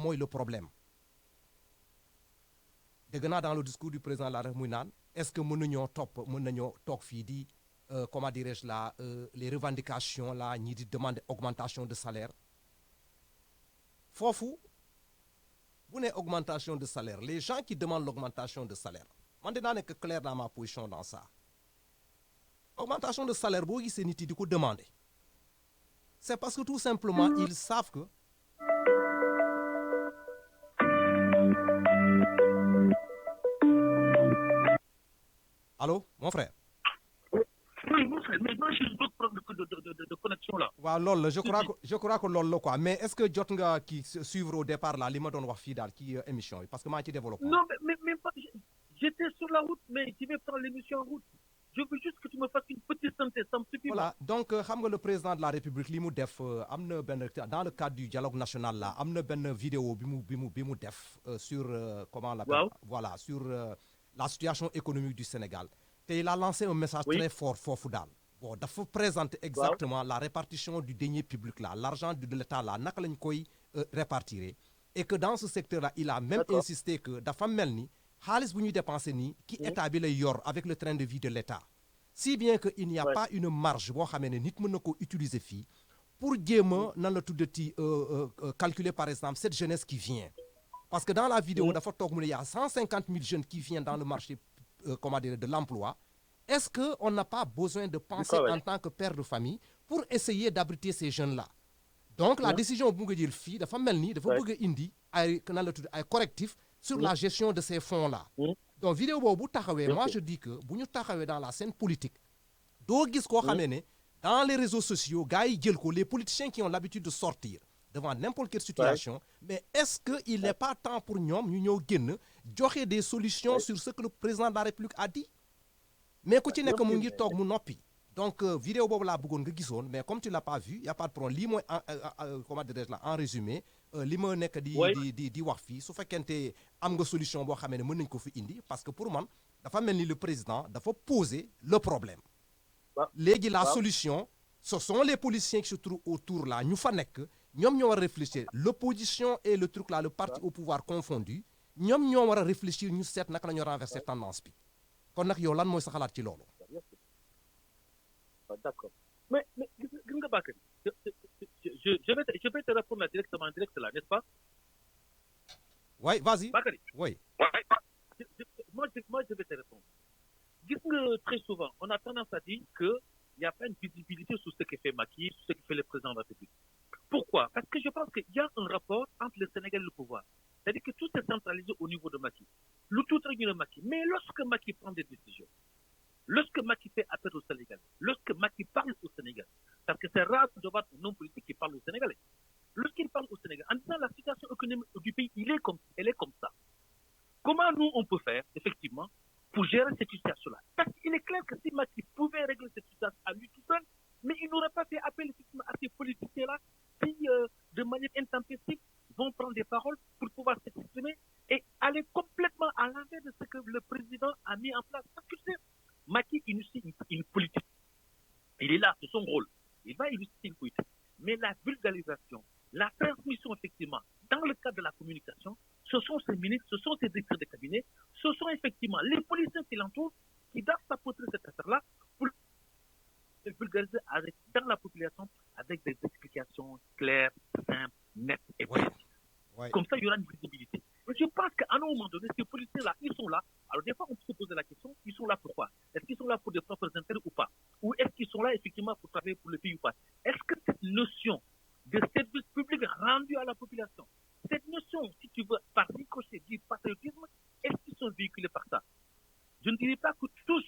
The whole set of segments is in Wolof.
mooy le problème dégg naa dans le discours du président de la République muy naan est-ce que mën nañoo toog fii di comment dirais-je là les revendications là ñii di demander augmentation de salaire foofu bu ne augmentation de salaire les gens qui demandent l'augmentation de salaire man dinaa nekk clair dans ma position dans ça augmentation de salaire boo gisee nit yi di ko demander c'est parce que tout simplement ils savent que allô mon frère. Oui, mon frère, mais moi j'ai d'autres problèmes de connexion là. waaw loolu la je crois que loolu la quoi mais est-ce que jot nga kii suivre au départ là li ma doon wax fii daal ci émission yi parce que maa ngi ci développement. Non, mais pas, j'étais sur la route, mais tu veux prendre l'émission en route. Je veux juste que tu me fasses une petite synthèse, ça me suffit. Voilà, donc xam nga le président de la République li mu def am na benn dans le cadre du dialogue national là am na benn vidéo bi mu def sur comment on l'appelle. Wow. Voilà sur la situation économique du Sénégal te il a lancé un message très fort foofu daal. Bon dafa présenter exactement la répartition du denier public là l'argent de l'État là naka lañ koy répartir et que dans ce secteur là il a même insisté que dafa mel ni xaalis bu ñuy dépensé nii ki état bi lay yor avec le train de vie de l'État si bien que il n'y a pas une marge boo xamee ne nit mën na ko utiliser fii pour jéem a nan la tuddati calculer par exemple cette jeunesse qui vient parce que dans la vidéo dafa toog mu ne y a 150 000 jeunes qui viennent dans le marché comment dire de l'emploi. Est-ce qu'on n'a pas besoin de penser en tant que père de famille pour essayer d'abriter ces jeunes-là? Donc, la décision bu nga jël fii dafa mel ni dafa bëgg a indi ay nan la tudd ay correctifs sur la gestion de ces fonds-là. Donc, vidéo boobu bu taxawee moi je dis que bu ñu taxawee dans la scène politique doo gis koo xamee ne dans les réseaux sociaux gars yi jël ko les politiciens qui ont l'habitude de sortir devant n'importe quelle situation mais est-ce que il n'est pas temps pour ñoom ñu ñëw génn joxe des solutions sur ce que le président de la République a dit? Mais ku ci nekk mu ngi toog mu noppi donc vidéo boobu laa bëggoon nga gisoon mais comme tu l'as pas vu y a pas de problème lii mooy comment dirais-je là en résumé li ma nekk di wax fii su fekkente am nga solution boo xamee ne mën nañ ko fi indi parce que pour man dafa mel ni le président dafa poser le problème léegi la solution ce sont les politiciens qui se trouvent autour là ñu fa nekk ñoom ñoo war a réfléchir l'opposition et le truc là le parti au pouvoir confondu ñoom ñoo war a réfléchir ñu seet naka la ñu renverser tendance bi kon nag yow lan mooy sa xalaat ci loolu. D'accord mais gis nga Bakary je vais te répondre directement en direct là n'est-ce pas. Oui, vas-y. Bakary. Oui. Moi je vais te répondre. Gis nga très souvent on a tendance à dire que il y a pas une visibilité sur ce que fait Macky, sur ce que fait le président de la République. Pourquoi? Parce que je pense qu'il y a un rapport entre le Sénégal et le pouvoir. C'est-à-dire que tout est centralisé au niveau de Macky. Le tout est Macky. Mais lorsque Macky prend des décisions, lorsque Macky fait appel au Sénégal, lorsque Macky parle au Sénégal, parce que c'est rare de voir un homme politique qui parle au Sénégalais. Lorsqu'il parle au Sénégal, en disant la situation économique du pays, elle est comme ça. Comment nous, on peut faire, effectivement, pour gérer cette situation-là? Parce qu'il est clair que si Macky pouvait régler cette situation à lui tout seul, mais il n'aurait pas fait appel effectivement à ces politiciens-là qui, de manière intempestive, vont prendre des paroles pour pouvoir s'exprimer et aller complètement à l'envers de ce que le président a mis en place. Parce que c'est Macky initie une politique. Il est là, c'est son rôle. Il va initier une politique. Mais la vulgarisation, la transmission, effectivement, dans le cadre de la communication, ce sont ces ministres, ce sont ces directeurs de cabinet, ce sont effectivement les policiers qui l'entourent qui doivent s'apporter cette affaire-là pour le vulgariser dans la population avec des explications claires, simples, nettes et précises. Ouais. Comme ça, il y aura une visibilité. Mais je pense qu'à un moment donné, ces policiers-là, ils sont là. Alors, des fois, on peut se poser la question, ils sont là pourquoi? Est-ce qu'ils sont là pour des propres intérêts ou pas? Ou est-ce qu'ils sont là, effectivement, pour travailler pour le pays ou pas? Est-ce que cette notion de service public rendu à la population, cette notion, si tu veux, par ricochet du patriotisme, est-ce qu'ils sont véhiculés par ça? Je ne dirais pas que tous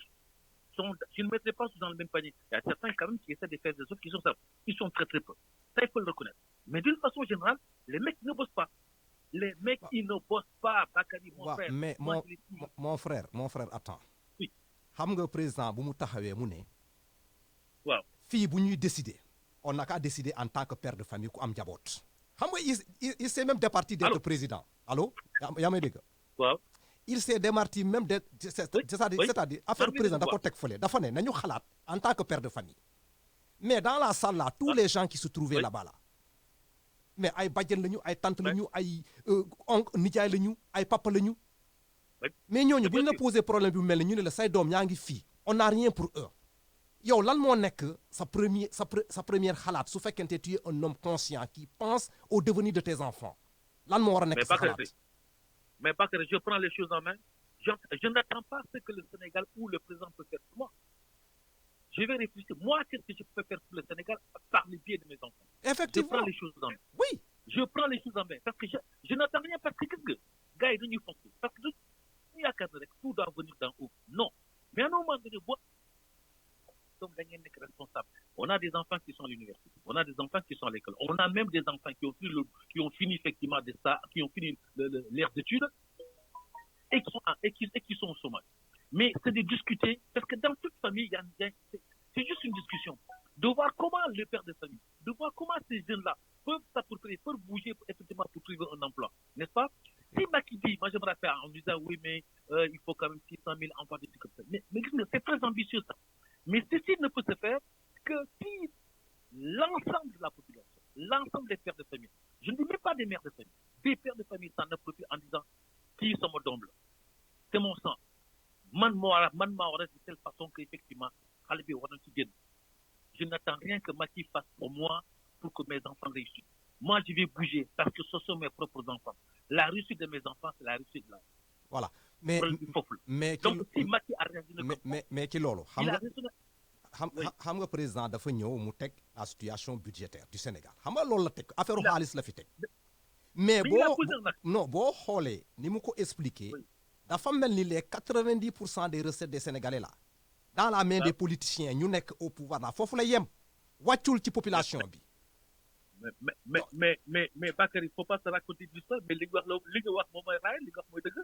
sont, je ne mettrai pas tous dans le même panier. Il y a certains, quand même, qui essaient de faire des autres qui sont ça. Ils sont très, très peu. Ça, il faut le reconnaître. Mais d'une façon générale, les mecs ne bossent pas. Les mecs, ils ne bossent pas, Bakary, mon frère. Mais mon frère, attends. Oui. Xam nga président bu mu taxawee mu ne. Waaw. Fii bu ñuy décider, on n'a qu'à décider en tant que père de famille ku am njaboot. Xam nga il s'est même départi d'être président. Allô? Yaa may dégg? Waaw. Il s'est démarti même d'être c'est-à-dire affaire président da ko teg fële dafa ne nañu xalaat en tant que père de famille. Mais dans la salle là, tous les gens qui se trouvaient là-bas là, mais ay bàjjen lañu ay tante Ouais. lañu ay oncle nijaay lañu ay papa lañu Ouais. mais ñooñu Et bu ñu bien la sûr. posé problème bi mu mel ne ñu ne la say doom yaa ngi fii on n'a rien pour eux yow lan moo nekk sa première xalaat su fekkente tu es un homme conscient qui pense au devenir de tes enfants lan moo war a nekk sa xalaat Mais Bakary, je prends les choses en main. Je n'attends pas ce que le Sénégal ou le président peut faire pour moi. Je vais réfléchir. Moi, qu'est-ce que je peux faire pour le Sénégal par le biais de mes enfants? Je effectivement prends les choses en main. oui Je prends les choses en main. Parce que je n'attends rien parce que qu'est-ce que gars, ils nous font tout. Parce que il y a qu'à dire que tout doit venir d'en haut. Non. Mais à un moment donné, donc, responsable. On a des enfants qui sont à l'université. On a des enfants qui sont à l'école. On a même des enfants qui ont fini effectivement qui ont fini leurs études et qui sont au chômage. Mais c'est de discuter, parce que dans toute famille, c'est juste une discussion. De voir comment le père de famille, de voir comment ces jeunes-là peuvent s'approprier, peuvent bouger effectivement pour trouver un emploi. N'est-ce pas? Si Macky dit, moi je me rappelle en disant oui, mais il faut quand même 600 000 emplois de comme ça. Mais c'est très ambitieux ça. Mais ceci ne peut se faire que si l'ensemble de la population, l'ensemble des pères de famille, je ne dis même pas des mères de famille, des pères de famille s'en approprient en disant qui sont mon domble, c'est mon sang. Man de telle façon qu'effectivement, je n'attends rien que Macky fasse pour moi pour que mes enfants réussissent. Moi, je vais bouger parce que ce sont mes propres enfants. La réussite de mes enfants, c'est la réussite de la. voilà mais donc si Macky a raisonné mais ci loolu il a raisonné. xam nga président dafa ñëw mu teg la situation budgétaire du Sénégal xam nga loolu la teg affaire xaalis la fi teg mais boo xoolee ni mu ko expliqué dafa mel ni les 90% des recettes des Sénégalais là dans la main des politiciens ñu nekk au pouvoir là foofu la yem wàccul ci population bi mais Bakary, il faut pas se raconter d'histoire mais li nga wax moom mooy raay li nga wax mooy dëgg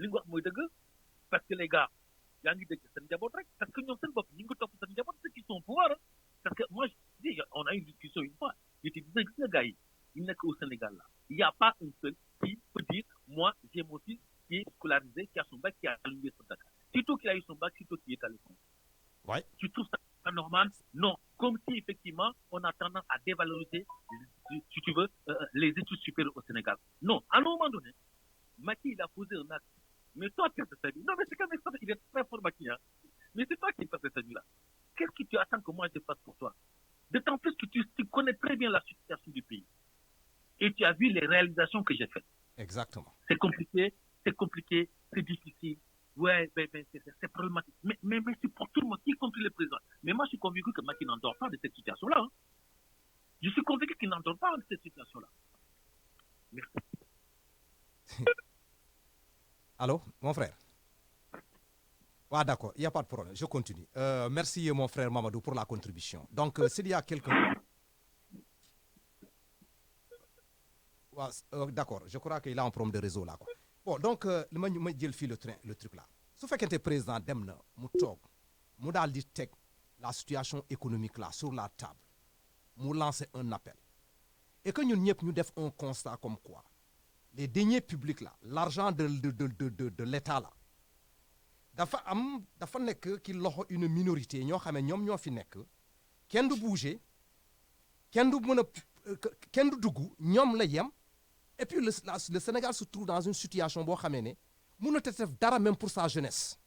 li nga wax mooy dëgg parce que les gars yaa ngi dégg seen njaboot rek parce que ñoom seen bopp ñu ngi topp seen njaboot ceux qui sont au pouvoir parce que moi je dis on a eu une discussion une fois je te disais gis nga gars yi ñu nekk au Sénégal là il n'y a pas un seul qui peut dire moi j'ai mon fils qui est scolarisé qui a son bac qui a l'université de Dakar surtout qu'il a eu son bac surtout qu'il est à l'école. Ouais. Tu trouves ça normal? Non. Comme si effectivement on a tendance à dévaloriser si tu veux les études supérieures au Sénégal. Non, à un moment donné Macky il a posé un acte. Mais toi, tu as cette famille. Non, mais c'est quand même ça, il est très fort, Macky. Hein. Mais c'est toi qui fais cette famille-là. Qu'est-ce que tu attends que moi je fasse pour toi? D'autant plus que tu connais très bien la situation du pays. Et tu as vu les réalisations que j'ai faites. Exactement. C'est compliqué, c'est difficile. Ouais, c'est problématique. Mais c'est pour tout le monde, y compris le président. Mais moi, je suis convaincu que Macky n'en dort pas de cette situation-là. Hein. Je suis convaincu qu'il n'en dort pas de cette situation-là. Merci. Allô, mon frère? Ah, d'accord, il n'y a pas de problème, je continue. Merci, mon frère Mamadou, pour la contribution. Donc, s'il y a quelqu'un... d'accord, je crois qu'il a un problème de réseau là. Quoi. Bon, donc, je dis le truc là. Ce fait que le président Demna, mu daal di teg la situation économique là sur la table, mu lancer un appel. Et que nous ñëpp def un constat comme quoi les deniers publics là, l'argent de l'État là, dafa nekk ki loxo une minorité ñoo xam ne ñoom ñoo fi nekk kenn du bouger kenn du mën a kenn du dugg ñoom la yem et puis le Sénégal se trouve dans une situation boo xamee ne mënut a def dara même pour sa jeunesse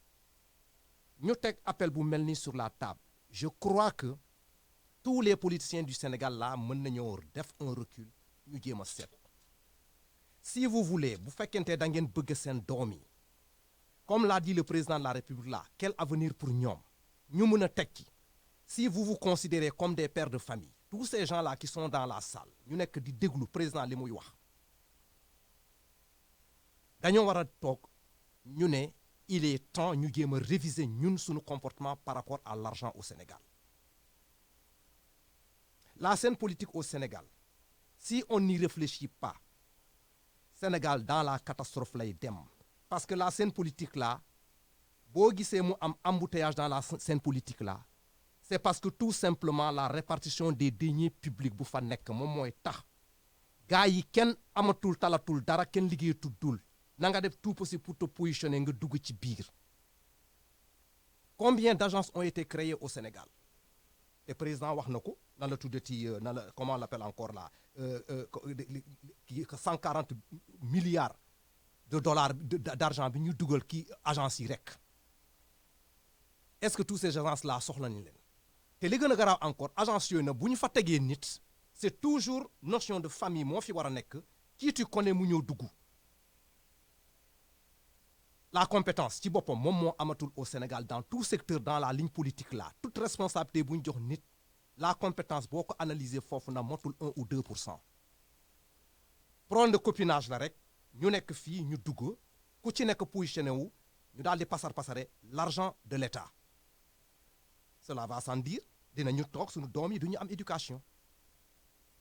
ñu teg appel bu mel ni sur la table. Je crois que tous les politiciens du Sénégal là mën nañoo def un recul ñu jéem a seet. Si vous voulez, bu fekkente da ngeen bëgg seen doom yi comme l'a dit le président de la République là, quel avenir pour ñoom ñu mën a tekki. Si vous vous considérez comme des pères de famille, tous ces gens là qui sont dans la salle ñu nekk di déglu président li muy wax dañoo war a toog ñu ne il est temps ñu jéem a réviser ñun suñu comportement par rapport à l'argent au Sénégal. La scène politique au Sénégal, si on n'y réfléchit pas, Sénégal dans la catastrophe lay dem parce que la scène politique là boo gisee mu am embouteillage dans la scène politique là c'est parce que tout simplement la répartition des deniers publics bu fa nekk moom mooy tax gars yi kenn amatul talatul dara kenn liggéeyatul dul na nga def tout possible pour te positionner nga dugg ci biir. Combien d'agences ont été créées au Sénégal? Le président wax na ko nan la tuddati comment on l'appelle encore là 140 milliards de dollars d'argent bi ñu dugal kii agence yi rek est-ce que tous ces agences là soxla nañ leen te li gën a garaaw encore agence yooyu nag bu ñu fa tegee nit c'est toujours notion de famille moo fi war a nekk qui tu connais mu ñëw dugg la compétence ci boppam moom moo amatul au Sénégal dans tout secteur dans la ligne politique là toute responsabilité bu ñu jox nit la compétence boo ko analyser foofu na motul 1 ou 2%. problème de copinage la rek ñu nekk fii ñu dugg ku ci nekk positionné wu ñu daal di pasare l'argent de l'État cela va sans dire dinañu toog suñu doom yi du ñu am éducation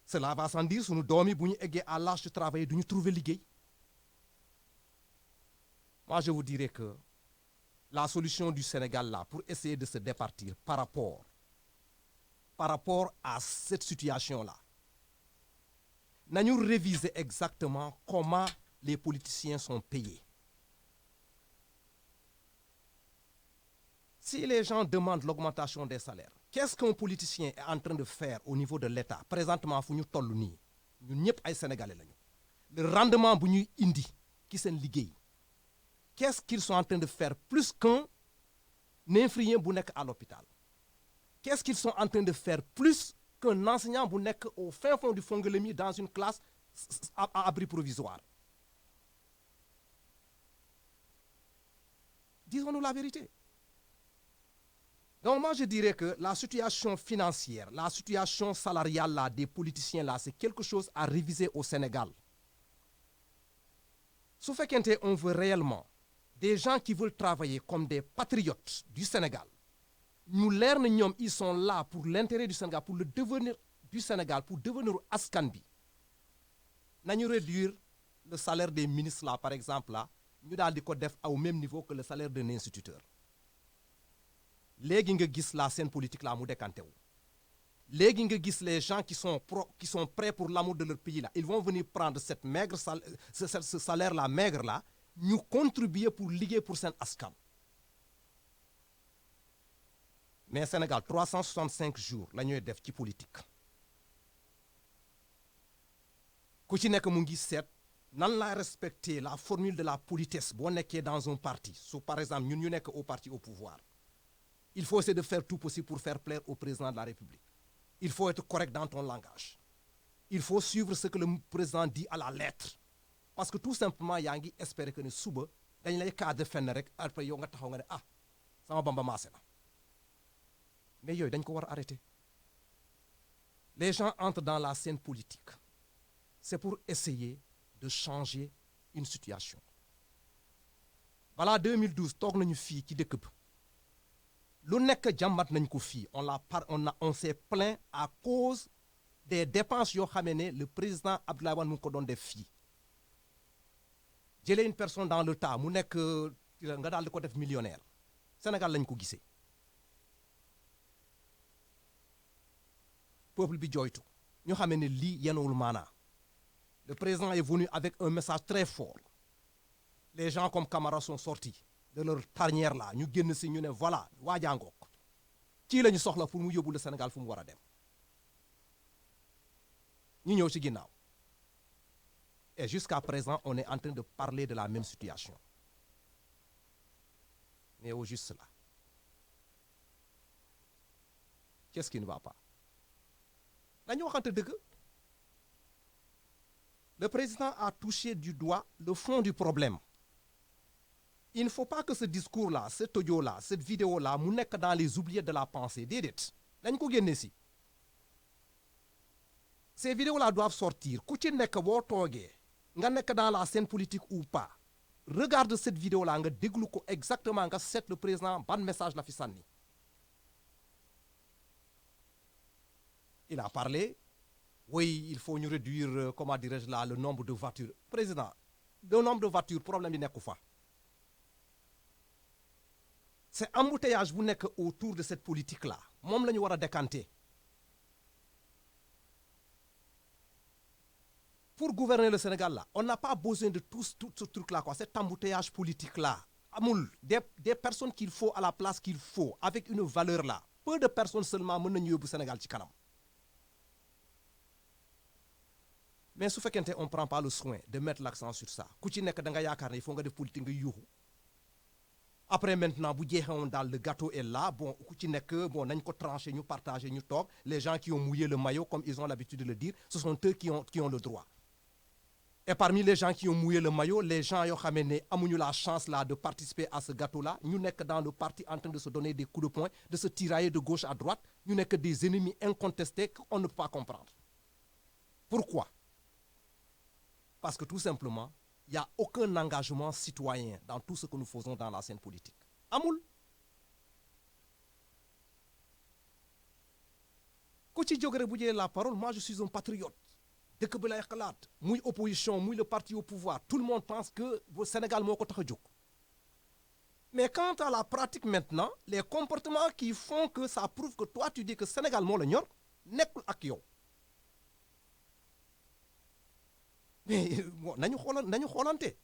cela va sans dire suñu doom yi bu ñu eggee à l'âge de travailler du ñu trouver liggéey. Moi, je vous dirais que la solution du Sénégal là pour essayer de se départir par rapport à cette situation-là, nañu réviser exactement comment les politiciens sont payés. Si les gens demandent l'augmentation des salaires, qu'est-ce qu'un politicien est en train de faire au niveau de l'État présentement fu ñu toll nii ñun ñëpp ay sénégalais lañu le rendement bu ñuy indi ki seen liggéey. Qu'est-ce qu'ils sont en train de faire plus qu'un infirmier bu nekk à l'hôpital? Qu'est-ce qu'ils sont en train de faire plus qu'un enseignant bu nekk au fin fond du Fongolémi dans une classe à abri provisoire? Disons-nous la vérité. Donc moi je dirais que la situation financière, la situation salariale là, des politiciens là, c'est quelque chose à réviser au Sénégal. Su fekkente on veut réellement des gens qui veulent travailler comme des patriotes du Sénégal ñu leer na ñoom ils sont là pour l'intérêt du Sénégal pour le devenir du Sénégal pour devenir askan bi nañu réduire le salaire des ministres là par exemple là ñu daal di ko def au même niveau que le salaire d'un instituteur léegi nga gis la scène politique là mu décanté wu léegi nga gis les gens qui sont prêts pour l'amour de leur pays là ils vont venir prendre cette maigre ce salaire là maigre là ñu contribuer pour liggéey pour seen askan mais Sénégal 365 jours la ñuy def ci politique ku ci nekk mu ngi seet nan la respecter la formule de la politesse boo nekkee dans un parti su par exemple ñun ñu nekk au parti au pouvoir il faut essayer de faire tout possible pour faire plaire au président de la République il faut être correct dans ton langage il faut suivre ce que le président dit à la lettre parce que tout simplement yaa ngi espérer que ne suba dañ lay cadre fenn rek après yow nga taxaw nga ne ah sama bamba maase na mais yooyu dañ ko war a arrêter les gens entrent dans la scène politique c'est pour essayer de changer une situation balaa 2012 toog nañu fii ci dëkk bi lu nekk jàmbat nañ ko fii on s'est plaint à cause des dépenses yoo xamee ne le président Abdoulaye Wade mu ngi ko doon def fii jëlee une personne dans le tas mu nekk nga daal di ko def millionnaire Sénégal lañ ko gisee peuple bi jooytu ñu xamee ne lii yenuwul maanaa le président est venu avec un message très fort les gens comme Camara sont sortis de leur tanière là ñu génn si ñu ne voilà waajaangook kii la ñu soxla pour mu yóbbu le Sénégal fu mu war a dem ñu ñëw ci ginnaaw et jusqu'à présent on est en train de parler de la même situation mais au juste là qu'est-ce qui ne va pas dañu waxante dëgg le président a touché du doigt le fond du problème il ne faut pas que ce discours-là cet audio-là cette vidéo-là mu nekk dans les oubliettes de la pensée déedéet dañ ko génne si ces vidéos-là doivent sortir ku ci nekk boo toogee nga nekk dans la scène politique ou pas regarde cette vidéo-là nga déglu ko exactement nga seet le président ban message la fi sànni il a parlé oui il faut ñu réduire comment dirais-je là le nombre de voitures président le nombre de voitures problème bi nekku fa c'est embouteillage bu nekk autour de cette politique là moom la ñu war a décanter pour gouverner le Sénégal là on n'a pas besoin de tout ce truc là quoi cet embouteillage politique là amul des personnes qu'il faut à la place qu'il faut avec une valeur là peu de personnes seulement mën nañu yóbbu Sénégal ci kanam mais su fekkente on prend pas le soin de mettre l'accent sur ça ku ci nekk da nga yaakaar ne il faut nga def politique nga yuuxu après maintenant bu jeexewoon daal le gâteau est là bon ku ci nekk bon nañ ko trancher ñu partager ñu toog les gens qui ont mouillé le maillot comme ils ont l'habitude de le dire ce sont eux qui ont le droit et parmi les gens qui ont mouillé le maillot les gens yoo xam ne amuñu la chance là de participer à ce gâteau là ñu nekk dans le parti en train de se donner des coups de poing de se tirailler de gauche à droite ñu nekk des ennemis incontestés qu'on ne peut pas comprendre pourquoi parce que tout simplement il n'y a aucun engagement citoyen dans tout ce que nous faisons dans la scène politique amul ku ci jóg rek bu jëlee la parole moi je suis un patriote dëkk bi lay xalaat muy opposition muy le parti au pouvoir tout le monde pense que le Sénégal moo ko tax a jóg mais quant à la pratique maintenant les comportements qui font que ça prouve que toi tu dis que Sénégal moo la ñor nekkul ak yow mais bon nañu xoolante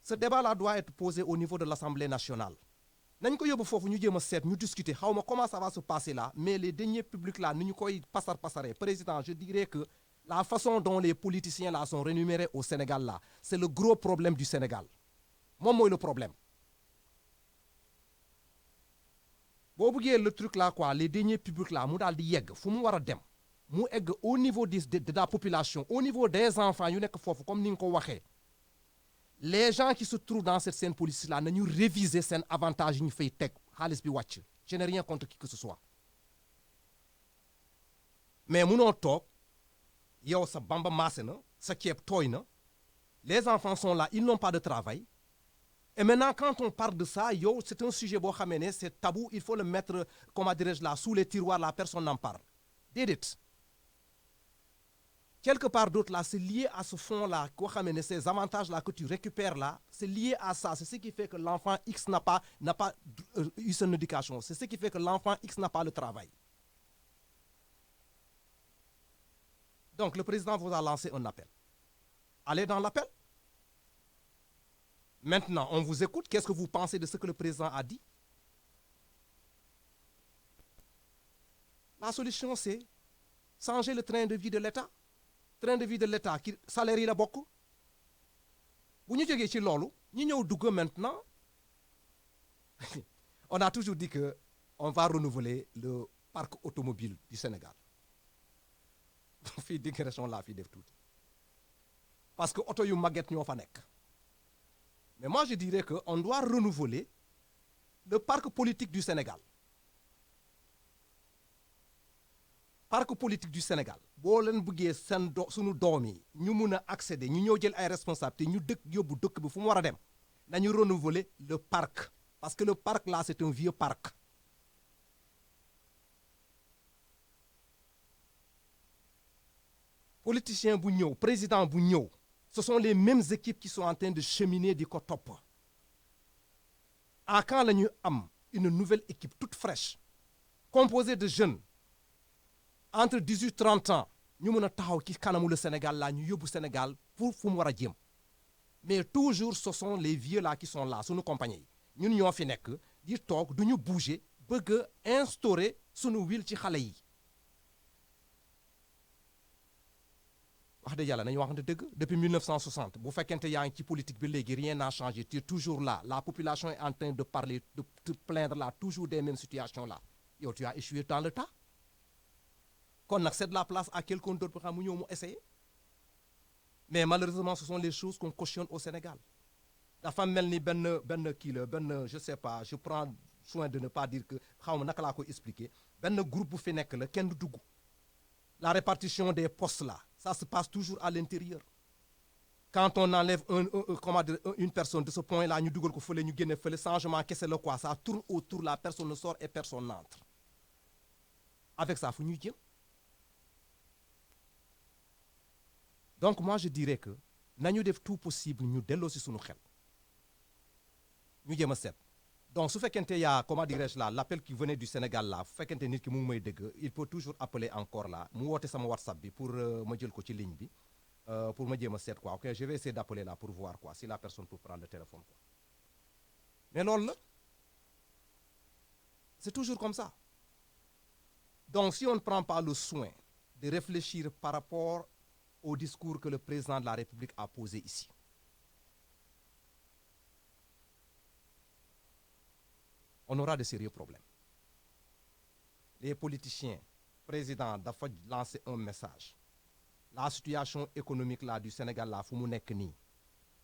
ce débat là doit être posé au niveau de l'Assemblée nationale nañ ko yóbbu foofu ñu jéem a seet ñu discuter xaw ma comment ça va se passer là mais les deniers publics là ni ñu koy pasaree président je dirais que la façon dont les politiciens là sont rémunérés au Sénégal là c'est le gros problème du Sénégal moom mooy le problème boo bëggee le truc là quoi les deniers publics là mu daal di yegg fu mu war a dem mu egg au niveau de la population au niveau des enfants yu nekk foofu comme ni nga ko waxee les gens qui se trouvent dans cette scène politique là nañu réviser seen avantage yi ñu fay teg xaalis bi wàcc je n'ai rien contre qui que ce soit mais munoo toog yow sa bamba maase na sa ceeb tooy na les enfants sont là ils n'ont pas de travail et maintenant quand on parle de ça yow c'est un sujet boo xamee ne c'est tabou il faut le mettre comment dirais-je là sous les tiroirs la personne n'en parle déedéet quelque part d'autre là c'est lié à ce fonds là koo xamee ne ces avantages là que tu récupères là c'est lié à ça c'est ce qui fait que l'enfant X n'a pas eu son éducation c'est ce qui fait que l'enfant X n'a pas le travail donc le président vous a lancé un appel allez dans l'appel maintenant on vous écoute qu'est-ce que vous pensez de ce que le président a dit la solution c'est changer le train de vie de l'État ki salaire yi la bokk bu ñu jógee ci loolu ñu ñëw dugg maintenant on a toujours dit que on va renouveler le parc automobile du Sénégal fii digression laa fii def tuuti parce que oto yu màgget ñoo fa nekk mais moi je dirais que on doit renouveler le parc politique du Sénégal parc politique du Sénégal boo leen bëggee seen suñu doom yi ñu mun a accéder ñu ñëw jël ay responsabilités ñu yóbbu dëkk bi fu mu war a dem nañu renouveler le parc parce que le parc là c'est un vieux parc politicien bu ñëw président bu ñëw ce sont les mêmes équipes qui sont en train de cheminer di ko topp à quand la ñu am une nouvelle équipe toute fraîche composée de jeunes entre 18 30 ans ñu mën a taxaw ci kanamu le Sénégal là ñu yóbbu Sénégal pour fu mu war a jëm mais toujours ce sont les vieux là qui sont là suñu compagnie yi ñun ñoo fi nekk di toog du ñu bouger bëgg a instaurer suñu wil ci xale yi wax dëgg yàlla nañu waxante dëgg depuis 1960 bu fekkente yaa ngi ci politique bi léegi rien n'a changé tu es toujours là la population est en train de parler de te plaindre là toujours des mêmes situations là yow tu as échoué dans le tas kon nag c'est de la place à quelqu'un d'autre xam mu ñëw mu essayer mais malheureusement ce sont les choses qu'on cautionne au Sénégal dafa mel ni benn kii la benn je sais pas je prends soin de ne pas dire que xaw ma naka laa koy expliquer benn groupe bu fi nekk la kenn du dugg la répartition des postes là ça se passe toujours à l'intérieur quand on enlève une personne de ce point là ñu dugal ko fële ñu génne fële changement kese la quoi ça tourne autour la personne ne sort et personne n'entre avec ça fu ñuy jëm donc moi je dirais que nañu def tout possible ñu delloo si suñu xel ñu jéem a seet donc su fekkente yaa comment dirais-je là l'appel qui venait du Sénégal là su fekkente nit ki mu ngi may dégg il peut toujours appeler encore là mu woote sama WhatsApp bi pour ma jël ko ci ligne bi pour ma jéem a seet quoi ok je vais essayer d'appeler là pour voir quoi si la personne peut prendre le téléphone quoi mais loolu la c'est toujours comme ça donc si on ne prend pas le soin de réfléchir par rapport au discours que le président de la République a posé ici. On aura de sérieux problèmes. Les politiciens, président dafa lancer un message. La situation économique là du Sénégal là fu mu nekk nii,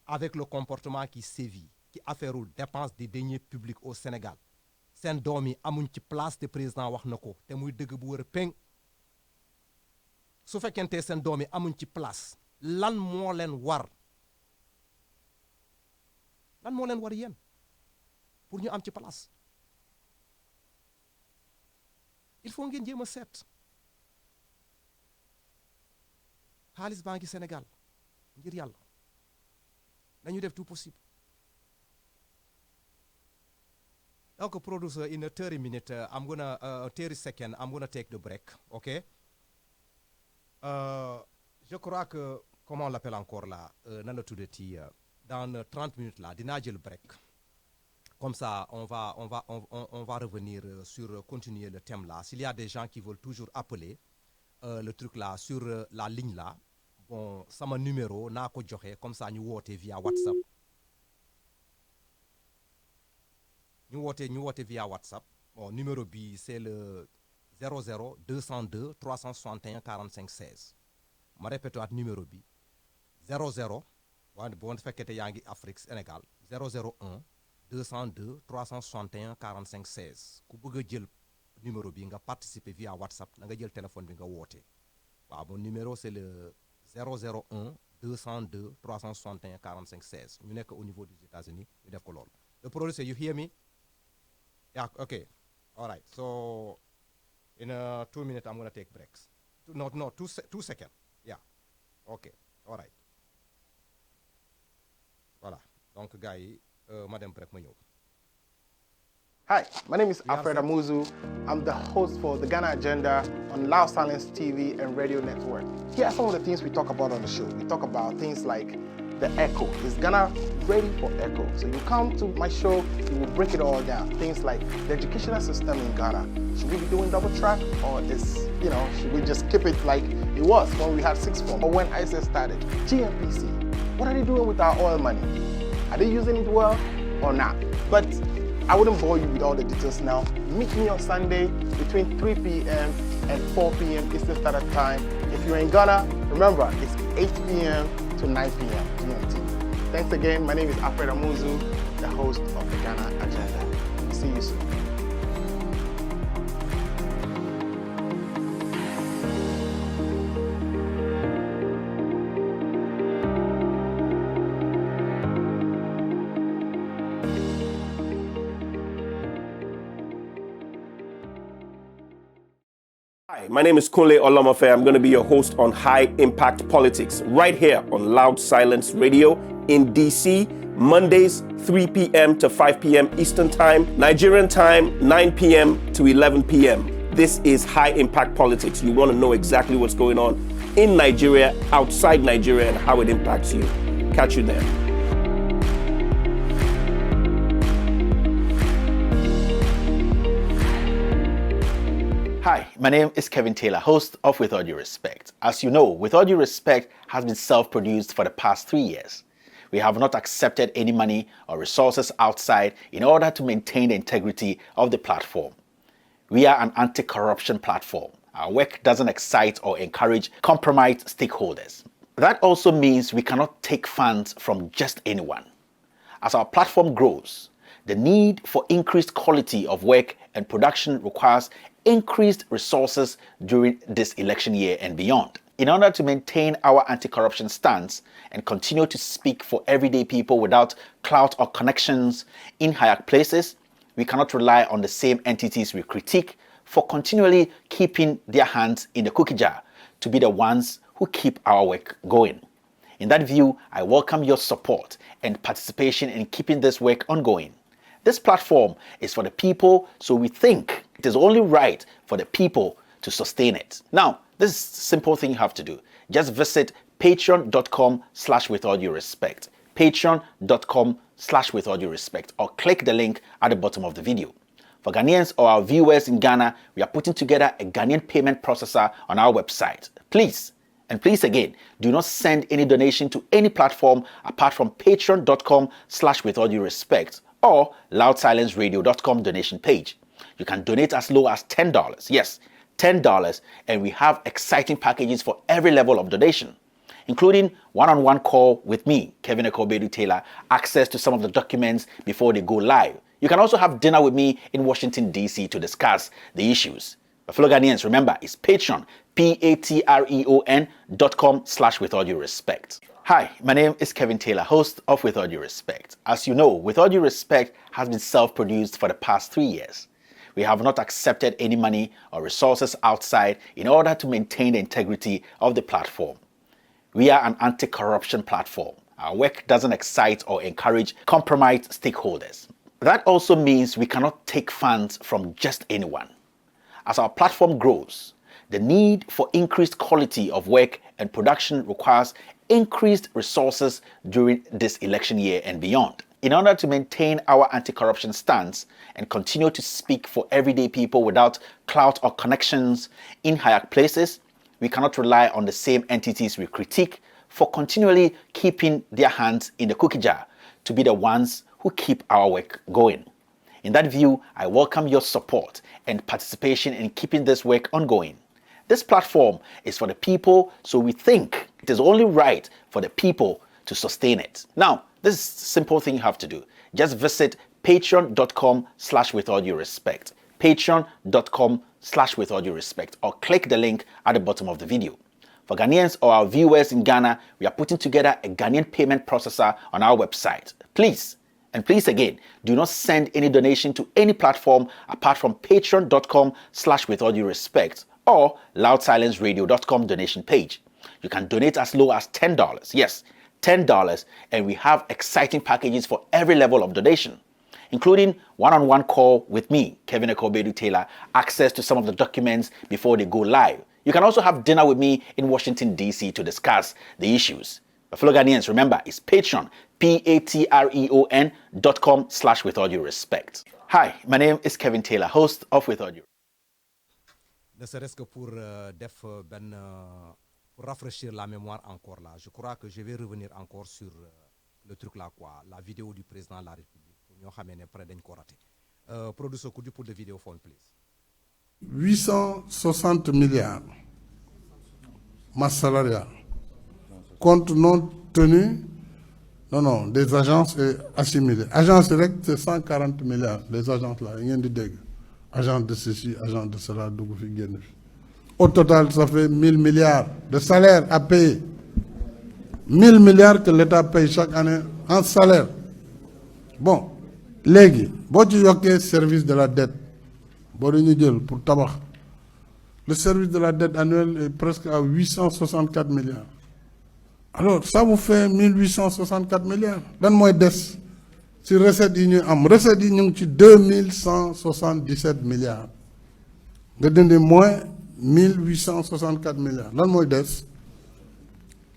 avec le comportement qui sévit, qui affairul dépense des deniers publics au Sénégal, seen doom yi amuñ ci place te président wax na ko te muy dëgg bu wër peng. Su fekkente seen doom yi amuñ ci place, lan moo leen war? Lan moo leen war yéen pour ñu am ci place? Il faut ngeen jéem a seet. xaalis baa ngi Sénégal ngir yàlla nañu def tout possible. Donc, producer, in a 30 minutes, I'm gonna 30 seconds, I'm gonna take the break, ok? Je crois que, comment on l'appelle encore là, dans 30 minutes là, dinaa jël break. Comme ça, on va revenir sur continuer le thème là. S'il y a des gens qui veulent toujours appeler le truc là sur la ligne là, bon, sama numéro naa ko joxe, comme ça ñu woote via WhatsApp. Ñu woote via WhatsApp. Bon, numéro bi c'est le 00 202 361 45 16. Ma répète waat numéro bi 00 bon fekkete yaa ngi Afrique Sénégal 001 202 361 45 16. Ku bëgg a jël numéro bi nga participer via WhatsApp na nga jël téléphone bi nga woote. Waaw, mon numéro c'est le 001 202 361 45 16. ñu nekk au niveau des États-Unis ñu def ko loolu. The producer, you hear me? Yeah, okay. All right. So in 2 minutes, I'm going to take breaks. Two seconds. Yeah. Okay. All right. Voilà. Donc, gars, madame break ma ñëw. Hi, my name is Alfred Amuzu. I'm the host for the Ghana Agenda on Loud Silence TV and Radio Network. Here are some of the things we talk about on the show. We talk about things like the echo. Is Ghana ready for echo? So you come to my show, we will break it all down. Things like the educational system in Ghana. Should we be doing double track, or should we just keep it like it was when we had sixth form or when ISS started? GMPC, what are they doing with our oil money? Are they using it well or not? But I wouldn't bore you with all the details now. Meet me on Sunday between 3 p.m. and 4 p.m. Eastern Standard Time. If you're in Ghana, remember, it's 8 p.m. to 9 p.m. GMT. Thanks again. My name is Alfred Amuzu, the host of the Ghana Agenda. See you soon. Hi, my name is Kunle Olomofe. I'm going to be your host on High Impact Politics right here on Loud Silence Radio in DC, Mondays 3 p.m. to 5 p.m. Eastern Time, Nigerian time 9 p.m. to 11 p.m. This is High Impact Politics. You want to know exactly what's going on in Nigeria, outside Nigeria, and how it impacts you. Catch you there. Hi, my name is Kevin Taylor, host of With All Due Respect. As you know, With All Due Respect has been self-produced for the past 3 years. We have not accepted any money or resources outside in order to maintain the integrity of the platform. We are an anti-corruption platform. Our work doesn't excite or encourage compromised stakeholders. That also means we cannot take funds from just anyone. As our platform grows, the need for increased quality of work and production requires increased resources during this election year and beyond. In order to maintain our anti-corruption stance and continue to speak for everyday people without clout or connections in higher places, we cannot rely on the same entities we critique for continually keeping their hands in the cookie jar to be the ones who keep our work going. In that view, I welcome your support and participation in keeping this work ongoing. This platform is for the people, so we think it is only right for the people to sustain it. Now, this is a simple thing you have to do. Just visit patreon.com/withallduerespect, patreon.com/withallduerespect, or click the link at the bottom of the video. For Ghanaians or our viewers in Ghana, we are putting together a Ghanaian payment processor on our website. Please, and please again, do not send any donation to any platform apart from patreon.com/withallduerespect or loudsilenceradio.com donation page. You can donate as low as $10. Yes, $10, and we have exciting packages for every level of donation, including one-on-one call with me, Kevin Ekobedu Taylor, access to some of the documents before they go live. You can also have dinner with me in Washington, D.C. to discuss the issues. But fellow Ghanaians, remember, it's Patreon, patreon.com/withallduerespect. Hi, my name is Kevin Taylor, host of With All Due Respect. As you know, With All Due Respect has been self-produced for the past 3 years. We have not accepted any money or resources outside in order to maintain the integrity of the platform. We are an anti-corruption platform. Our work doesn't excite or encourage compromised stakeholders. That also means we cannot take funds from just anyone. As our platform grows, the need for increased quality of work and production requires increased resources during this election year and beyond. In order to maintain our anti-corruption stance and continue to speak for everyday people without clout or connections in higher places, we cannot rely on the same entities we critique for continually keeping their hands in the cookie jar to be the ones who keep our work going. In that view, I welcome your support and participation in keeping this work ongoing. This platform is for the people, so we think it is only right for the people to sustain it. Now, this is a simple thing you have to do. Just visit patreon.com/withallduerespect, patreon.com/withallduerespect, or click the link at the bottom of the video. For Ghanaians or our viewers in Ghana, we are putting together a Ghanaian payment processor on our website. Please, and please again, do not send any donation to any platform apart from patreon.com/withallduerespect or loudsilenceradio.com donation page. You can donate as low as $10. Yes, $10, and we have exciting packages for every level of donation, including one-on-one call with me, Kevin Ekobedu Taylor, access to some of the documents before they go live. You can also have dinner with me in Washington, D.C. to discuss the issues. But fellow Ghanaians, remember, it's Patreon, patreon.com/withallduerespect. Hi, my name is Kevin Taylor, host of With All Due. Ne serait-ce que pour pour rafraîchir la mémoire encore là, je crois que je vais revenir encore sur le truc là quoi, la vidéo du président de la République. Nous avons près d'un raté. Produce coup du pour de vidéo phone please. 860 milliards masse salariale. Compte non tenu, non, des agences et assimilées. Agence directe, c'est 140 milliards, les agences là, il y a des dégâts. Agent de ceci, agent de cela, au total, ça fait 1000 milliards de salaires à payer. 1000 milliards que l'État paye chaque année en salaire. Bon, légui, si tu as service de la dette, pour tabac, le service de la dette annuelle est presque à 864 milliards. Alors, ça vous fait 1864 milliards. Donne-moi des. Si recette recette 2177 milliards. Vous donnez moins 1864 milliards. Donne-moi des.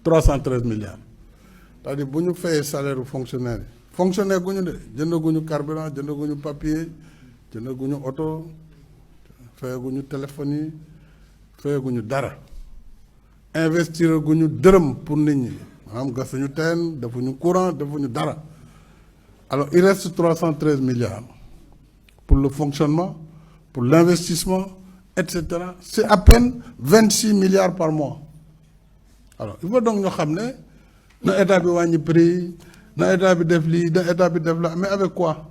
313 milliards. C'est-à-dire, si nous faisons salaire aux fonctionnaires, fonctionnaires, nous avons carburant, nous avons papier, nous avons auto, nous avons téléphonie, nous avons dara. Investir guñu dërëm pour nit ñi am gasuñu teen defuñu courant defuñu dara. Alors il reste 313 milliards pour le fonctionnement, pour l'investissement, etc. C'est à peine 26 milliards par mois. Alors il faut donc ñu xam ne na état bi wàññi prix na état bi def lii na état bi def la mais avec quoi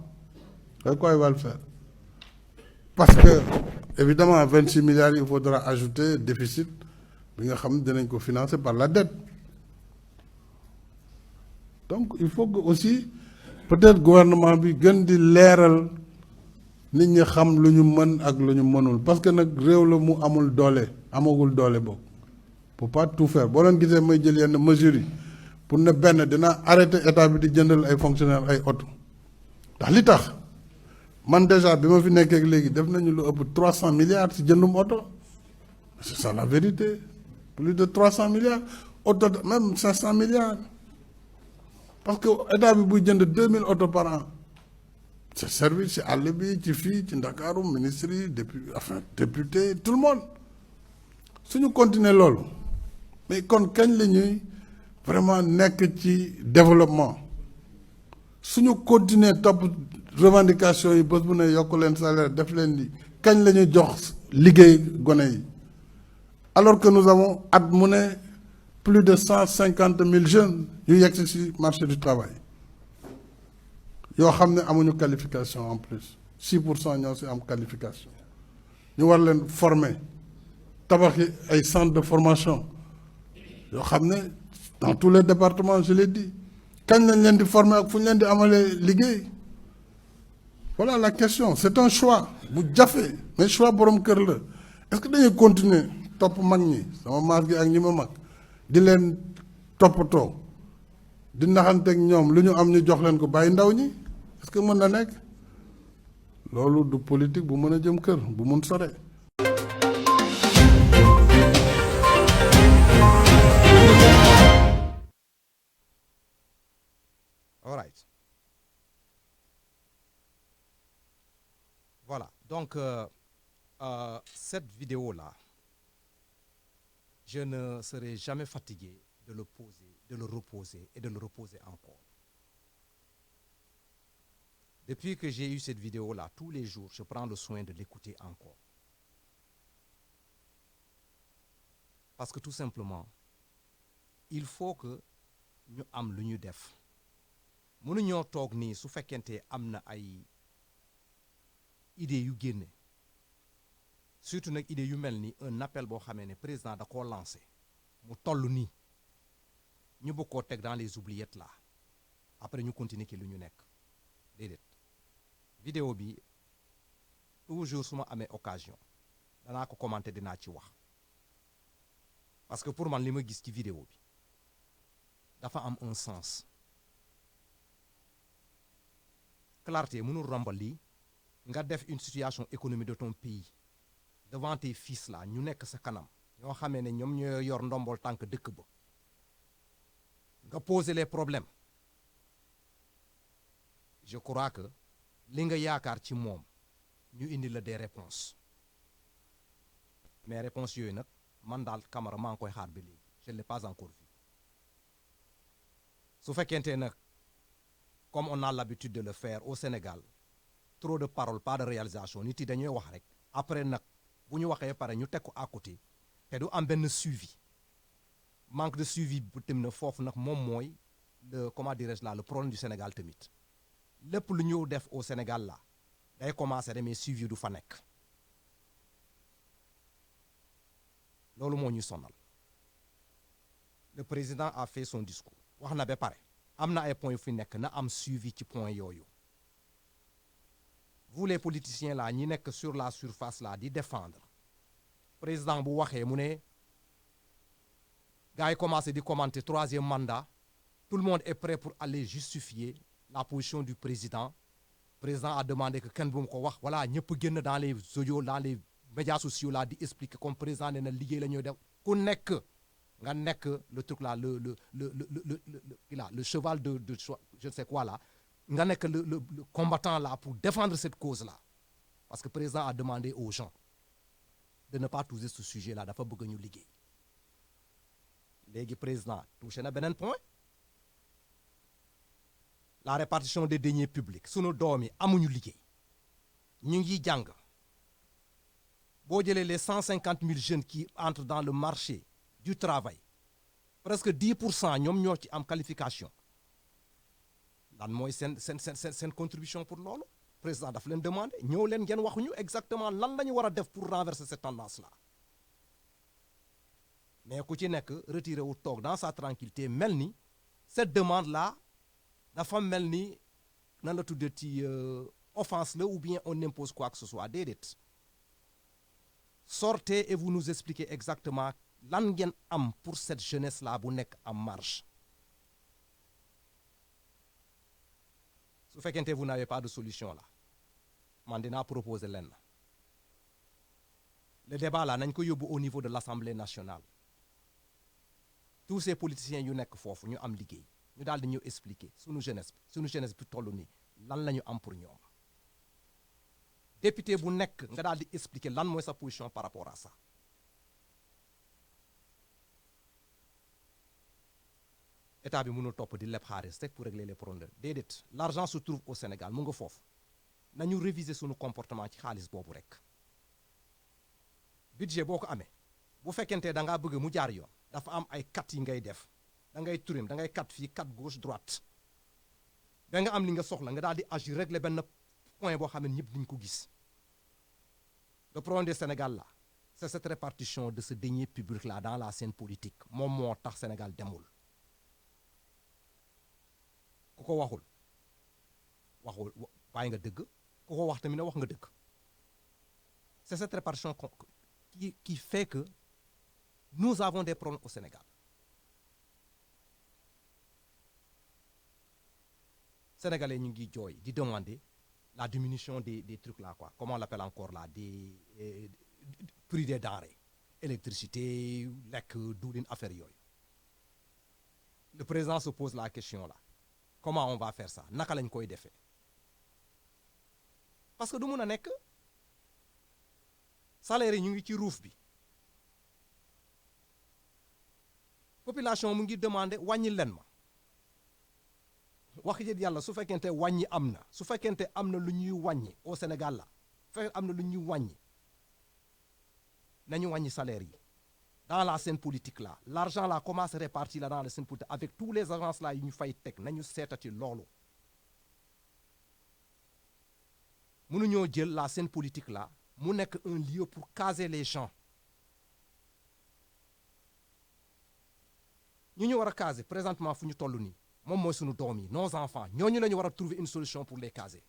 il va le faire? Parce que évidemment à 26 milliards il faudra ajouter déficit. Bi nga xam dinañ ko financer par la dette. Donc il faut que aussi peut-être gouvernement bi gën di leeral nit ñi xam lu ñu mën ak lu ñu mënul parce que nag réew la mu amul doole amagul doole bokk. Faut pas tout faire boo leen gisee may jël yenn mesures yi pour ne benn dina arrêter état bi di jëndal ay fonctionnaires ay oto ndax li tax man déjà bi ma fi nekkee léegi def nañu lu ëpp 300 milliards ci jëndum oto. C'est ça la vérité. Plus de 300 milliards, même 500 milliards. Parce que l'État a besoin de 2000 autos par an. c'est service ci àll bi ci fii ci Ndakaaru ministre yi député tout le monde suñu continuer loolu mais kon kañ la ñuy vraiment nekk ci développement suñu continuer topp revendication yi bés bu ne yokk leen salaire def leen di kañ la ñuy jox liggéey gone yi alors que nous avons at mu ne plus de 150 000 jeunes yu yegg ci marché du travail yoo xam ne amuñu qualification en plus 6% ñoo ci am qualification ñu war leen former tabaxi ay centres de formation yoo xam ne dans tous les départements je l'ai dit kañ lañ leen di former ak fu ñu leen di amalee liggéey voilà la question c'est un choix bu jafe mais choix borom kër la est-ce que dañuy continuer topp mag ñi sama maas gi ak ñi ma mag di leen toppatoo di naxanteeg ñoom lu ñu am ñu jox leen ko bàyyi ndaw ñi est-ce que mën na nekk loolu du politique bu mën a jëm kër bu mun sore. All right. Voilà. Donc, cette vidéo-là, je ne serai jamais fatigué de le poser, de le reposer et de le reposer encore. Depuis que j'ai eu cette vidéo-là, tous les jours, je prends le soin de l'écouter encore. Parce que tout simplement, il faut que ñu am lu ñu def. mënuñoo toog nii su fekkente am na ay idées yu génne surtout nag idées yu mel ni un appel boo xamee ne président da koo lancé mu toll nii ñu bëgg koo teg dans les oubliettes là après ñu continuer ki lu ñu nekk déedéet. vidéo bi toujours su ma amee occasion danaa ko commenter dinaa ci wax parce que pour man li ma gis ci vidéo bi dafa am un sens. Clarté mënul rombal lii nga def une situation économique de ton pays devant tes fils là ñu nekk sa kanam ñoo xamee ne ñoom ñoo yor ndombol tànk dëkk ba nga poser les problèmes je crois que li nga yaakaar ci moom ñu indi la des réponses mais réponses yooyu nag man daal Camara maa ngi koy xaar ba léegi je ne l'ai pas encore vu su fekkente nag comme on a l'habitude de le faire au Sénégal trop de paroles pas de réalisation nit yi dañuy wax rek après nag bu ñu waxee pare ñu teg ko à côté te du am benn suivi manque de suivi bu tam na foofu nag moom mooy le comment dirais-je là le problème du Sénégal tamit lépp lu ñu def au Sénégal là day commencer mais suivi du fa nekk loolu moo ñu sonal le président a fait son discours wax na ba pare am na ay points yu fi nekk na am suivi ci point yooyu vous les politiciens là ñi nekk sur la surface là di défendre président bu waxee mu ne gars yi commencé di commenter troisième mandat tout le monde est prêt pour aller justifier la position du président président a demandé que kenn bu mu ko wax voilà ñëpp génn dans les audios dans les médias sociaux là di expliquer comme président ne na liggéey la ñuy def ku nekk nga nekk le truc là le cheval de je ne sais quoi là nga nekk le combattant là pour défendre cette cause là parce que le président a demandé aux gens de ne pas toucher ce sujet là dafa bëgg ñu liggéey léegi président touché na beneen point la répartition des deniers publics sunu doom yi amuñu liggéey ñu ngi jàng boo jëlee les 150 000 jeunes qui entrent dans le marché du travail presque 10% ñoom ñoo ci am qualification lan mooy seen contribution pour loolu président daf leen demander ñëw leen ngeen waxuñu exactement lan la ñu war a def pour renverser cette tendance là mais ku ci nekk retiré wu toog dans sa tranquillité mel ni cette demande là dafa mel ni nan la tuddati offense la ou bien on impose quoi que ce soit déedéet sortez et vous nous expliquez exactement lan ngeen am pour cette jeunesse là bu nekk en marche su fekkente vous n'avez pas de solution là man dinaa proposer leen le débat là nañ ko yóbbu au niveau de l'Assemblée nationale tous ces politiciens yu nekk foofu ñu am liggéey ñu daal di ñu expliquer sunu jeunesse bi toll nii lan la ñu am pour ñoom député bu nekk nga daal di expliquer lan mooy sa position par rapport à ça. État bi mënul topp di leb xaalis rek pour régler les problèmes déedéet l'argent se trouve au Sénégal mu nga foofu nañu réviser sunu comportement ci xaalis boobu rek. budget boo ko amee bu fekkente da ngaa bëgg mu jaar yoon dafa am ay cut yi ngay def da ngay turim da ngay cut fii cut gauche droite da nga am li nga soxla nga daal di agir régler benn point boo xam ne ñëpp duñ ko gis. Le problème du Sénégal là c'est cette répartition de ce denier public là dans la scène politique moom moo tax Sénégal demul. ku ko waxul bàyyi nga dëgg ku ko wax tamit ne wax nga dëgg. C'est cette répartition qui fait que nous avons des problèmes au Sénégal. Sénégalais ñu ngi jooy di demander la diminution des trucs là quoi comment on l'appelle encore là des prix des denrées électricité lekk diwlin affaire yooyu. Le président se pose la question là comment on va faire ça naka lañ koy defee parce que du mun a nekk salaire yi ñu ngi ci ruuf bi population mu ngi demander wàññi leen ma wax yëpp yàlla su fekkente wàññi am na su fekkente am na lu ñuy wàññi au Sénégal la su fekkee am na lu ñuy wàññi nañu wàññi salaire yi dans la scène politique là l'argent là comment se répartit là dans la scène politique avec tous les agences là yu ñu fay teg nañu seetati loolu mënuñoo jël la scène politique là mu nekk un lieu pour caser les gens ñu war a caser présentement fu ñu toll nii moom mooy sunu doom yi nos enfants ñooñu la ñu war a trouver une solution pour les caser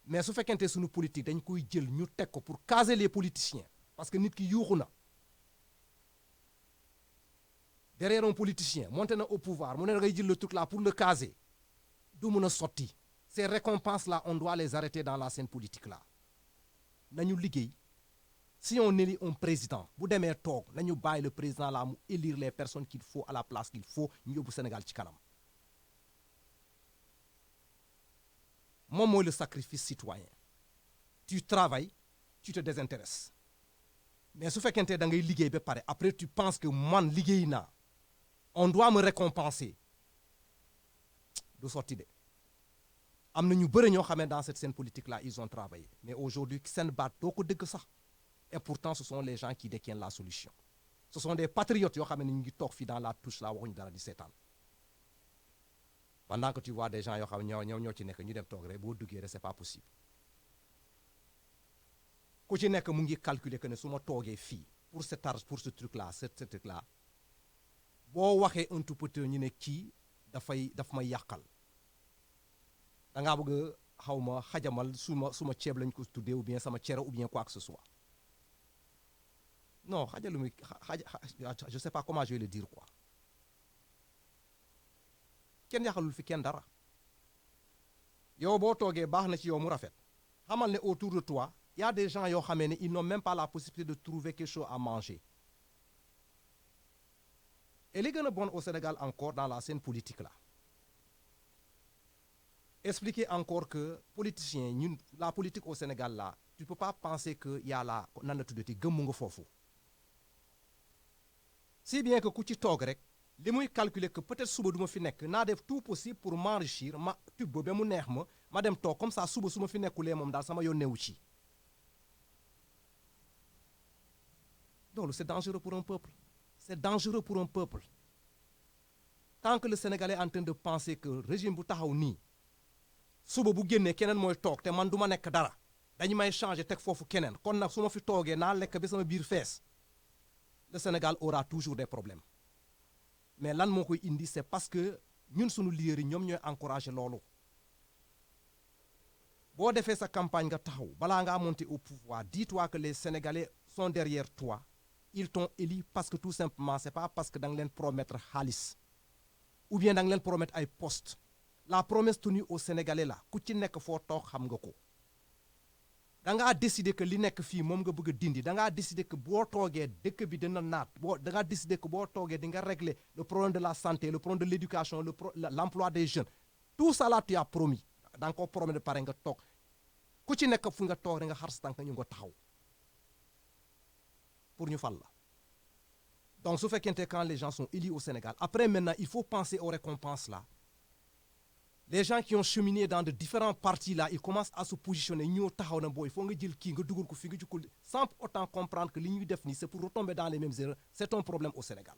mais su fekkente sunu politique dañ koy jël ñu teg ko pour caser les politiciens parce que nit ki yuuxu na derrière un politicien monté na au pouvoir mu ne ngay jël le truc là pour le caser du mun a sotti ces récompenses là on doit les arrêter dans la scène politique là nañu liggéey si on élit un président bu demee toog nañu bàyyi le président là mu élire les personnes qu'il faut à la place qu'il faut ñu yóbbu Sénégal ci kanam moom mooy le sacrifice citoyen tu travailles tu te désintéresses mais su fekkente da ngay liggéey ba pare après tu penses que man liggéey naa on doit me récompenser du sotti de am na ñu bëri ñoo xam ne dans cette scène politique là ils ont travaillé mais aujourd'hui seen baat doo ko dëgg sax et pourtant ce sont les gens qui détiennent la solution ce sont des patriotes yoo xam ne ñu ngi toog fii dans la touche là waxuñu dara di seetaan pendant que tu vois des gens yoo xam ne ñoo ci nekk ñu dem toog rek boo duggee rek c'est pas possible ku ci nekk mu ngi calculer que ne su ma toogee fii pour cet argent pour ce truc là ce truc là boo waxee un tout petit ñu ne kii daf may yàqal da ngaa bëgg xaw ma xajamal suma ceeb lañ ko tuddee ou bien sama cere ou bien quoi que ce soit non xajalu mi je sais pas comment je vais le dire quoi kenn yàqalul fi kenn dara yow boo toogee baax na ci yow mu rafet xamal ne autour de toi il y a des gens yoo xamee ne ils n'ont même pas la possibilité de trouver quelque chose à manger et li gën a bon au Sénégal encore dans la scène politique là expliquer encore que politiciens ñun la politique au Sénégal là tu peux pas penser que y a la nan la tuddati gëmmu nga foofu si bien que ku ci toog rek li muy calculer que peut-être suba du ma fi nekk naa def tout possible pour m'enrichir ma tubba ba mu neex ma dem toog comme ça suba su ma fi nekkulee moom daal sama yoon newu ci loolu c'est dangereux pour un peuple c'est dangereux pour un peuple tant que le Sénégalais est en train de penser que régime bu taxaw nii suba bu génnee keneen mooy toog te man du ma nekk dara dañu may changer teg foofu keneen kon nag su ma fi toogee naa lekk ba sama biir fees le Sénégal aura toujours des problèmes mais lan moo koy indi c'est parce que ñun suñu leaders yi ñoom ñooy encourager loolu boo defee sa campagne nga taxaw balaa ngaa monter au pouvoir dis-toi que les Sénégalais sont derrière toi ils t'ont élu parce que tout simplement c'est pas parce que da nga leen promettre xaalis ou bien da nga leen promettre ay postes la promesse tenue aux Sénégalais là ku ci nekk foo toog xam nga ko da ngaa décider que li nekk fii moom nga bëgg a dindi da ngaa décider que boo toogee dëkk bi dina naat da ngaa décider que boo toogee di nga régler le problème de la santé le problème de l'éducation l'emploi des jeunes tout ça là tu as promis da nga ko promettre pare nga toog ku ci nekk fu nga toog nga xar sa tànk ñu nga taxaw pour ñu fal la donc su fekkente quand les gens sont élus au Sénégal après maintenant il faut penser aux récompenses là les gens qui ont cheminé dans de différents partis là ils commencent à se positionner ñoo taxaw na booy il faut nga jël kii nga dugal ko fi nga jukkul sans autant comprendre que li ñuy def nii c'est pour retomber dans les mêmes erreurs c'est un problème au Sénégal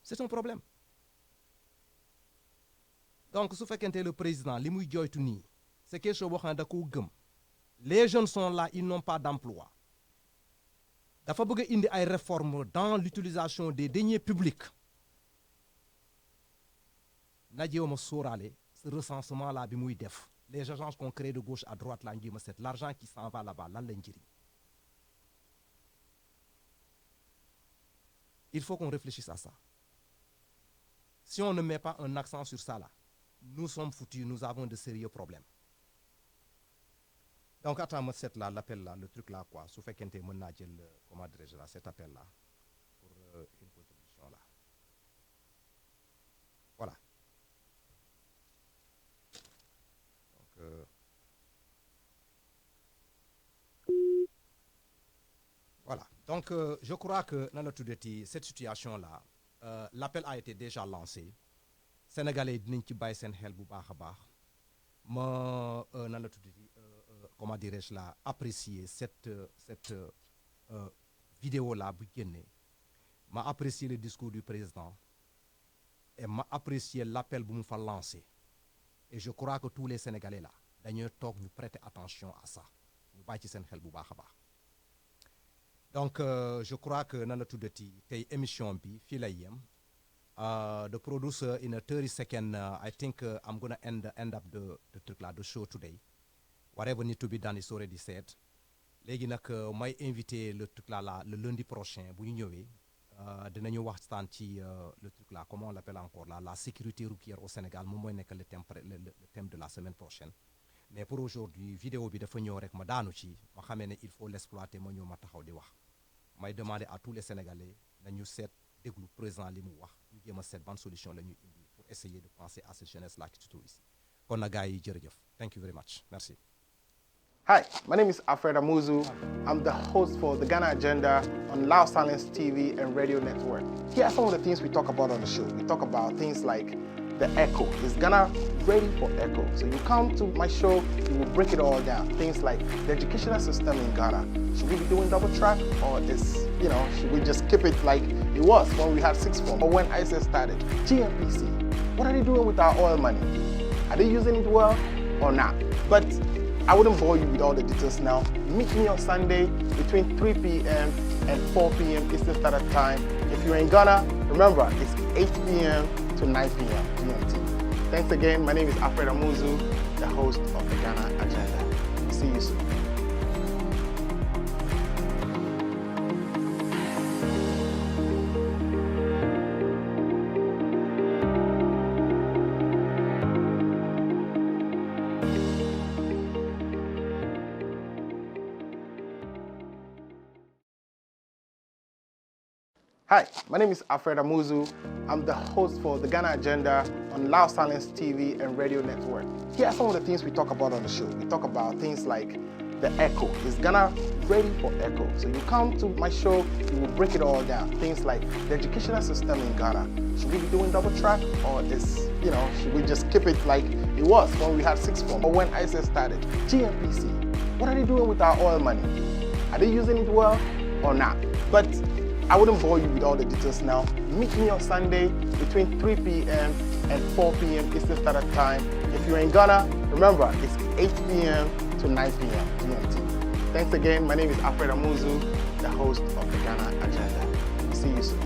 c'est un problème donc su fekkente le président li muy jooytu nii c'est quelque chose boo xam ne da koo gëm les jeunes sont là ils n'ont pas d'emploi dafa bëgg a indi ay réformes dans l'utilisation des deniers publics na jéem a sóoraale ce recensement là bi muy def les agences qu'on crée de gauche à droite là njéem a seet l'argent qui s'en va là-bas lan la njëriñ il faut qu'on réfléchisse à ça si on ne met pas un accent sur ça là nous sommes foutus nous avons de sérieux problèmes donc attends ma seet là l'appel là le truc là quoi su fekkente mën naa jël comment dirais-je là cet appel là pour une contribution là voilà donc voilà donc je crois que nan la tuddati cette situation là l'appel a été déjà lancé sénégalais dinañ ci bàyyi seen xel bu baax a baax ma nan la tuddati comment dirais-je là apprécier cette vidéo là bu génne ma apprécier le discours du président et ma apprécier l'appel bu mu fa lancé et je crois que tous les sénégalais là dañuy toog ñu prêter attention à ça ñu bàyyi ci seen xel bu baax a baax donc je crois que nan la tuddati tey émission bi fii lay yem the producer in a 30 second I think I'm gonna end up the truc là the show today whatever need to be done is already said léegi nag may invité le truc là le lundi prochain bu ñu ñëwee dinañu waxtaan ci le truc là comment on l'appelle encore là la sécurité routière au Sénégal moom mooy nekk le thème de la semaine prochaine mais pour aujourd'hui vidéo bi dafa ñëw rek ma daanu ci ma xamee ne il faut l'exploiter ma ñëw ma taxaw di wax may demander à tous les Sénégalais nañu seet déglu président li mu wax ñu jéem a seet ban solution la ñuy indi pour essayer de penser à cette jeunesse là qui se trouve ici kon na gars yi jërëjëf thank you very much merci. Hi, my name is Alfred Amuzu. I'm the host for the Ghana Agenda on Loud Silence TV and Radio Network. Here are some of the things we talk about on the show. We talk about things like the echo. Is Ghana ready for echo? So you come to my show, we will break it all down. Things like the educational system in Ghana. Should we be doing double track or should we just keep it like it was when we had sixth form or when ISS started? GMPC, what are they doing with our oil money? Are they using it well or not? But I wouldn't bore you with all the details now. Meet me on Sunday between 3 p.m. and 4 p.m. Eastern Standard Time. If you're in Ghana, remember, it's 8 p.m. to 9 p.m. GMT. Thanks again. My name is Alfred Amuzu, the host of the Ghana Agenda. See you soon. Hi, my name is Alfred Amuzu. I'm the host for the Ghana Agenda on Loud Silence TV and Radio Network. Here are some of the things we talk about on the show. We talk about things like the echo. Is Ghana ready for echo? So you come to my show, we will break it all down. Things like the educational system in Ghana. Should we be doing double track or should we just keep it like it was when we had sixth form or when ISS started? GMPC, what are they doing with our oil money? Are they using it well or not? But I wouldn't bore you with all the details now. Meet me on Sunday between 3 p.m. and 4 p.m. Eastern Standard Time. If you're in Ghana, remember, it's 8 p.m. to 9 p.m. GMT. Thanks again. My name is Alfred Amuzu, the host of the Ghana Agenda. See you soon.